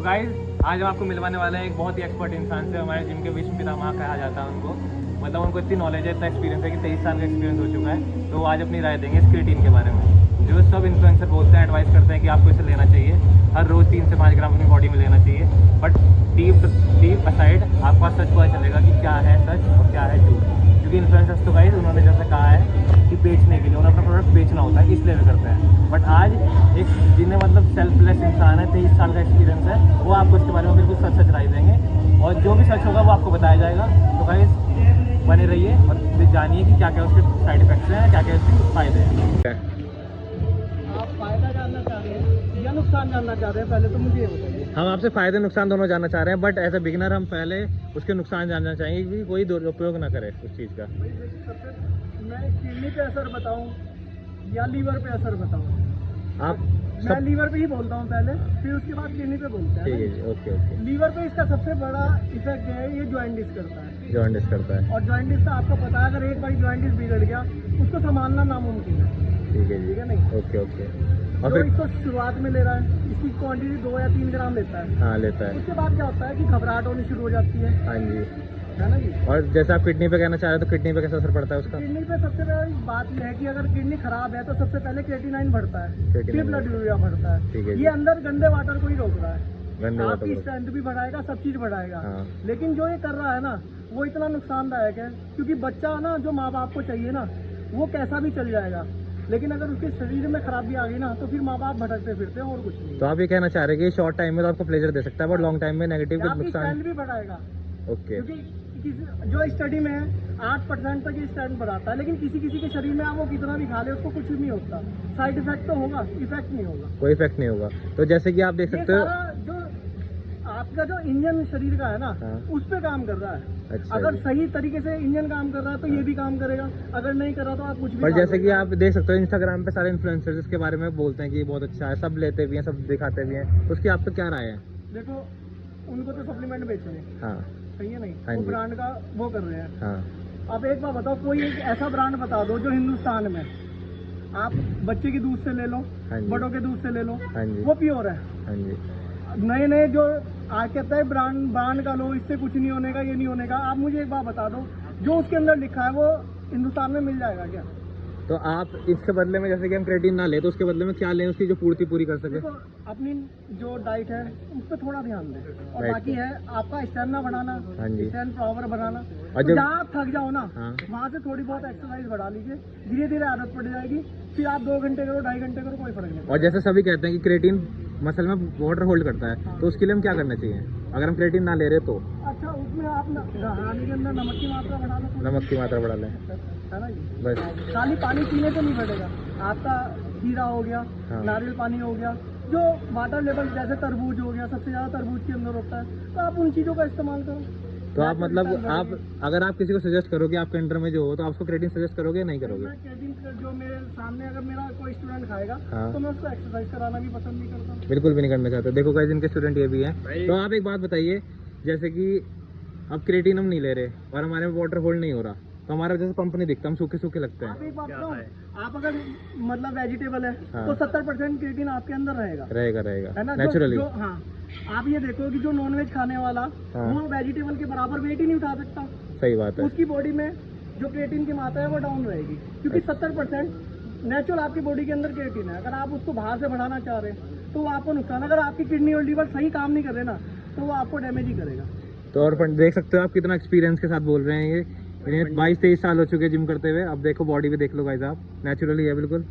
Guys आज हम आपको मिलवाने वाले हैं एक बहुत ही एक्सपर्ट इंसान से। हमारे जिम के विश्व पितामह कहा जाता है उनको, मतलब उनको इतनी नॉलेज है, इतना एक्सपीरियंस है कि 23 साल का एक्सपीरियंस हो चुका है। तो वो आज अपनी राय देंगे इस क्रिएटिन के बारे में। जो सब इन्फ्लुएंसर बोलते हैं, एडवाइस करते हैं कि आपको इसे लेना चाहिए, हर रोज़ 3 से 5 ग्राम अपनी बॉडी में लेना चाहिए। बट डीप असाइड आपको आज सच पता चलेगा कि क्या है सच और क्या है झूठ। क्योंकि इन्फ्लुएंसर्स तो गाइस उन्होंने जैसा कहा है कि बेचने के लिए, उन्हें अपना प्रोडक्ट बेचना होता है, इसलिए भी करते हैं। बट आज एक जिन्हें मतलब सेल्फलेस इंसान है, 23 साल का एक्सपीरियंस है, वो आपको इसके बारे में बिल्कुल सच राय देंगे और जो भी सच होगा वो आपको बताया जाएगा। तो गाइस बने रहिए और जानिए कि क्या क्या उसके साइड इफेक्ट्स हैं, क्या क्या उसके फायदे हैं। आप फायदा जानना चाह रहे हैं या नुकसान जानना चाह रहे हैं? पहले तो मुझे ये बताइए। हम आपसे फ़ायदे नुकसान दोनों जानना चाह रहे हैं, बट एज ए बिगिनर हम पहले उसके नुकसान जानना चाहेंगे कि कोई दुरुपयोग ना करे उस चीज़ का। भाई देखिए, सबसे मैं किडनी पे असर बताऊं या लीवर पे असर बताऊं? आप मैं लीवर पे ही बोलता हूं पहले, फिर उसके बाद किडनी पे बोलते ठीक है हैं। जी, ओके ओके। लीवर पे इसका सबसे बड़ा इफेक्ट है, ये जॉइंटिस करता है। जॉइंटिस करता है, और जॉइंटिस का आपको पता है, अगर एक बार जॉइंटिस बिगड़ गया उसको संभालना नामुमकिन है। ठीक है जी, ठीक है नहीं? Okay okay. और जो फिर इसको शुरुआत में ले रहा है, इसकी क्वांटिटी 2 या 3 ग्राम लेता है। हाँ लेता है, उसके बाद क्या होता है कि घबराहट होनी शुरू हो जाती है हाँ जी। ना जी? और जैसे आप किडनी पे कहना चाह रहे हैं, तो किडनी पे कैसा असर पड़ता है उसका? किडनी पे सबसे पहले बात यह है कि अगर किडनी खराब है तो सबसे पहले क्रेटिनाइन बढ़ता है, फिर क्रेटिनाइन ब्लड यूरिया बढ़ता ठीक है है। जी। ये अंदर गंदे वाटर को ही रोक रहा है, गंदे आपकी वाटर स्ट्रेंथ भी बढ़ाएगा, सब चीज बढ़ाएगा। हाँ। लेकिन जो ये कर रहा है ना, वो इतना नुकसानदायक है, क्योंकि बच्चा ना जो माँ बाप को चाहिए ना, वो कैसा भी चल जाएगा, लेकिन अगर उसके शरीर में खराबी आ गई ना, तो फिर माँ बाप भटकते फिरते हैं और कुछ नहीं। तो आप ये कहना चाह रहे हैं कि शॉर्ट टाइम में तो आपको प्लेजर दे सकता है, बट लॉन्ग टाइम में नेगेटिव आपकी नुकसान। स्ट्रेंथ भी बढ़ाएगा, ओके, क्योंकि जो स्टडी में है 8% तक ये स्ट्रेंथ बढ़ाता है, लेकिन किसी किसी के शरीर में आप वो कितना भी खा ले उसको कुछ भी नहीं होता। साइड इफेक्ट तो होगा, इफेक्ट नहीं होगा। कोई इफेक्ट नहीं होगा। तो जैसे कि आप देख ये सकते हो, सारा जो आपका जो इंजन शरीर का है ना, हाँ। उस पे काम कर रहा है। अच्छा अगर जी। सही तरीके से इंजन काम कर रहा है तो ये भी काम करेगा, अगर नहीं कर रहा तो आप कुछ भी पर खा जैसे कि लोगे। आप देख सकते हो इंस्टाग्राम पे सारे इन्फ्लुएंसर्स इसके बारे में बोलते हैं कि ये बहुत अच्छा है, सब लेते भी हैं, सब दिखाते भी हैं, उसकी आप पे क्या राय है? देखो, उनको तो सप्लीमेंट बेचने, हाँ सही है नहीं? हाँ वो जी। ब्रांड का वो कर रहे हैं। हाँ आप एक बार बताओ, कोई एक ऐसा ब्रांड बता दो जो हिंदुस्तान में, आप बच्चे के दूध से ले लो, हाँ जी। बड़ों के दूध से ले लो, हाँ जी। वो प्योर है। हाँ जी। नए नए जो आज कहता है ब्रांड का लो, इससे कुछ नहीं होने का, ये नहीं होने का। आप मुझे एक बार बता दो, जो उसके अंदर लिखा है वो हिंदुस्तान में मिल जाएगा क्या? तो आप इसके बदले में, जैसे कि हम क्रेटिन ना ले, तो उसके बदले में क्या लें उसकी जो पूर्ति पूरी कर सके? देखो, अपनी जो डाइट है उस पर थोड़ा ध्यान दें, और Right. बाकी है आपका स्टैमिना बढ़ाना, हाँ जी। स्टैंड पावर बढ़ाना। और तो जब- जहाँ आप थक जाओ ना, हाँ। वहाँ से थोड़ी बहुत एक्सरसाइज बढ़ा लीजिए, धीरे धीरे आदत पड़ जाएगी। फिर आप 2 घंटे करो, 2.5 घंटे करो, कोई फर्क नहीं। और जैसे सभी कहते हैं कि क्रेटिन मसल में वाटर होल्ड करता है, तो उसके लिए हम क्या करना चाहिए अगर हम क्रेटिन ना ले रहे तो? अच्छा, उसमें आप नहाने के अंदर नमक की मात्रा बढ़ा लो, नमक की मात्रा बढ़ा लें है ना जी? बस। खाली पानी पीने से नहीं बढ़ेगा, आपका खीरा हो गया, हाँ। नारियल पानी हो गया, जो वाटर लेवल जैसे तरबूज हो गया, सबसे ज़्यादा तरबूज के अंदर होता है, तो आप उन चीज़ों का इस्तेमाल करो। तो आप मतलब आप अगर आप किसी को सजेस्ट करोगे आपके अंडर में जो हो, तो आप उसको क्रेटिन सजेस्ट करोगे या नहीं करोगे? मैं क्रेटिन जो मेरे सामने अगर मेरा कोई स्टूडेंट खाएगा, हाँ। तो मैं उसको एक्सरसाइज कराना भी पसंद नहीं करता। बिल्कुल भी नहीं करना चाहते। देखो गाइस, इनके स्टूडेंट ये भी हैं। तो आप एक बात बताइए, जैसे कि अब क्रेटिन हम नहीं ले रहे और हमारे में वाटर होल्ड नहीं हो रहा, तो हमारा जैसे पंप नहीं दिखता, हम सूखे सूखे लगते आप हैं। एक बात बताओ, आप अगर मतलब वेजिटेबल है, हाँ। तो 70% क्रेटिन आपके अंदर रहेगा, रहेगा है रहेगा ना? नेचुरली। हाँ, आप ये देखो कि जो नॉनवेज खाने वाला, हाँ। वो वेजिटेबल के बराबर वेट ही नहीं उठा सकता, सही बात है। उसकी बॉडी में जो क्रेटिन की मात्रा है वो डाउन रहेगी, क्योंकि 70% नेचुरल आपकी बॉडी के अंदर क्रेटिन है। अगर आप उसको बाहर से बढ़ाना चाह रहे हैं तो वो आपको नुकसान, अगर आपकी किडनी और लीवर सही काम नहीं कर रहे ना, तो वो आपको डैमेज ही करेगा। तो और देख सकते हो आप कितना एक्सपीरियंस के साथ बोल रहे हैं ये। इन्हें 22-23 साल हो चुके हैं जिम करते हुए। अब देखो बॉडी भी देख लो गाइस आप, नेचुरली है बिल्कुल।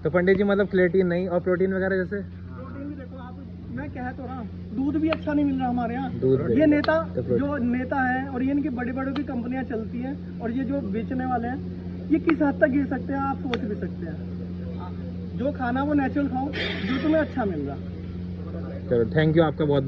तो पंडित जी मतलब क्रेटिन नहीं और प्रोटीन वगैरह जैसे? प्रोटीन भी देखो आप, मैं कह तो रहा हूँ, दूध भी अच्छा नहीं मिल रहा हमारे यहाँ। दूध भी। ये नेता तो प्रोटीन। जो नेता है और ये इनकी बड़ी बड़ी की कंपनियां चलती हैं, और ये जो बेचने वाले हैं, ये किस हद तक गिर सकते हैं आप सोच भी सकते हैं। जो खाना वो नेचुरल खाओ, जो तुम्हें अच्छा मिल रहा। चलो थैंक यू आपका बहुत।